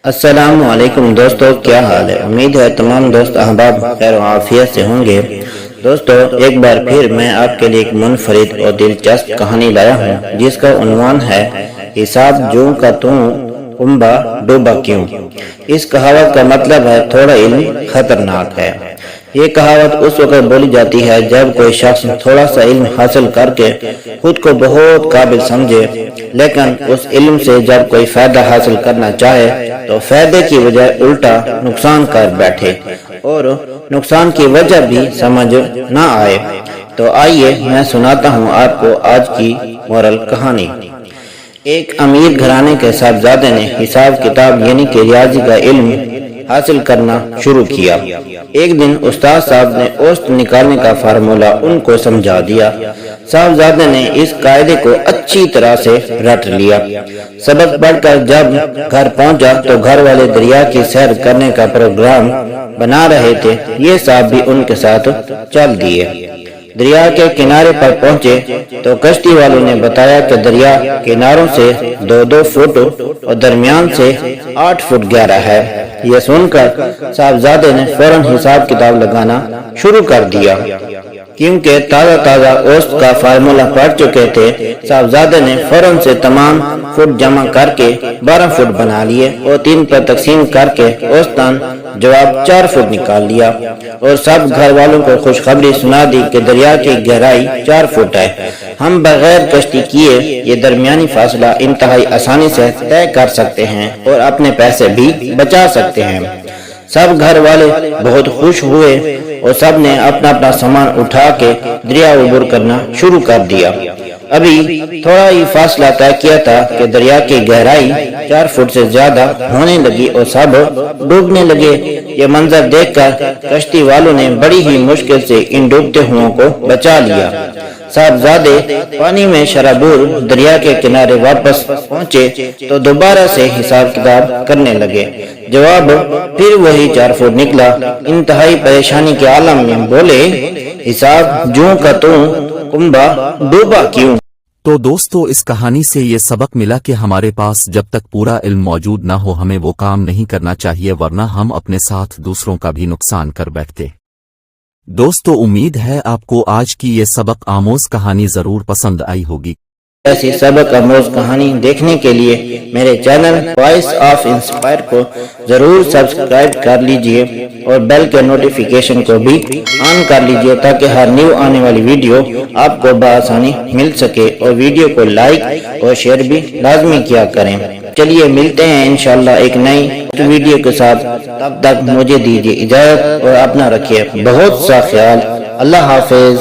السلام علیکم دوستو، کیا حال ہے؟ امید ہے تمام دوست احباب خیر و عافیت سے ہوں گے۔ دوستو، ایک بار پھر میں آپ کے لیے ایک منفرد اور دلچسپ کہانی لایا ہوں جس کا عنوان ہے حساب جوں کا توں کنبا ڈوبا کیوں۔ اس کہاوت کا مطلب ہے تھوڑا علم خطرناک ہے۔ یہ کہاوت اس وقت بولی جاتی ہے جب کوئی شخص تھوڑا سا علم حاصل کر کے خود کو بہت قابل سمجھے، لیکن اس علم سے جب کوئی فائدہ حاصل کرنا چاہے تو فائدے کی بجائے الٹا نقصان کر بیٹھے اور نقصان کی وجہ بھی سمجھ نہ آئے۔ تو آئیے میں سناتا ہوں آپ کو آج کی مورل کہانی۔ ایک امیر گھرانے کے صاحبزادے نے حساب کتاب یعنی کہ ریاضی کا علم حاصل کرنا شروع کیا۔ ایک دن استاد صاحب نے اوسط نکالنے کا فارمولہ ان کو سمجھا دیا۔ صاحبزادے نے اس قاعدے کو اچھی طرح سے رٹ لیا۔ سبق پڑھ کر جب گھر پہنچا تو گھر والے دریا کی سیر کرنے کا پروگرام بنا رہے تھے۔ یہ صاحب بھی ان کے ساتھ چل دیے۔ دریا کے کنارے پر پہنچے تو کشتی والوں نے بتایا کہ دریا کناروں سے 2-2 فٹ اور درمیان سے 8 فٹ گہرا ہے۔ یہ سن کر صاحبزادے نے فوراً حساب کتاب لگانا شروع کر دیا۔ کیونکہ تازہ اوسط کا فارمولہ پڑھ چکے تھے، صاحبزادے نے فوراً سے تمام فٹ جمع کر کے 12 فٹ بنا لیے اور 3 پر تقسیم کر کے اوسطاً جواب 4 فٹ نکال لیا اور سب گھر والوں کو خوشخبری سنا دی کہ دریا کی گہرائی 4 فٹ ہے۔ ہم بغیر کشتی کیے یہ درمیانی فاصلہ انتہائی آسانی سے طے کر سکتے ہیں اور اپنے پیسے بھی بچا سکتے ہیں۔ سب گھر والے بہت خوش ہوئے اور سب نے اپنا اپنا سامان اٹھا کے دریا عبور کرنا شروع کر دیا۔ ابھی تھوڑا ہی فاصلہ طے کیا تھا کہ دریا کی گہرائی 4 فٹ سے زیادہ ہونے لگی اور سب ڈوبنے لگے۔ یہ منظر دیکھ کر کشتی والوں نے بڑی ہی مشکل سے ان ڈوبتے ہوئوں کو بچا لیا۔ صاحبزادے پانی میں شرابور دریا کے کنارے واپس پہنچے تو دوبارہ سے حساب کتاب کرنے لگے۔ جواب پھر وہی 4 فٹ نکلا۔ انتہائی پریشانی کے عالم میں بولے، حساب جوں کا توں کنبا ڈوبا کیوں۔ تو دوستو، اس کہانی سے یہ سبق ملا کہ ہمارے پاس جب تک پورا علم موجود نہ ہو ہمیں وہ کام نہیں کرنا چاہیے، ورنہ ہم اپنے ساتھ دوسروں کا بھی نقصان کر بیٹھتے۔ دوستو، امید ہے آپ کو آج کی یہ سبق آموز کہانی ضرور پسند آئی ہوگی۔ ایسی سبق آموز کہانی دیکھنے کے لیے میرے چینل وائس آف انسپائر کو ضرور سبسکرائب کر لیجئے اور بیل کے نوٹیفیکیشن کو بھی آن کر لیجئے تاکہ ہر نیو آنے والی ویڈیو آپ کو بآسانی مل سکے، اور ویڈیو کو لائک اور شیئر بھی لازمی کیا کریں۔ چلیے ملتے ہیں انشاءاللہ ایک نئی ویڈیو کے ساتھ، تب تک مجھے دیجیے اجازت اور اپنا رکھیے بہت سا خیال۔ اللہ حافظ۔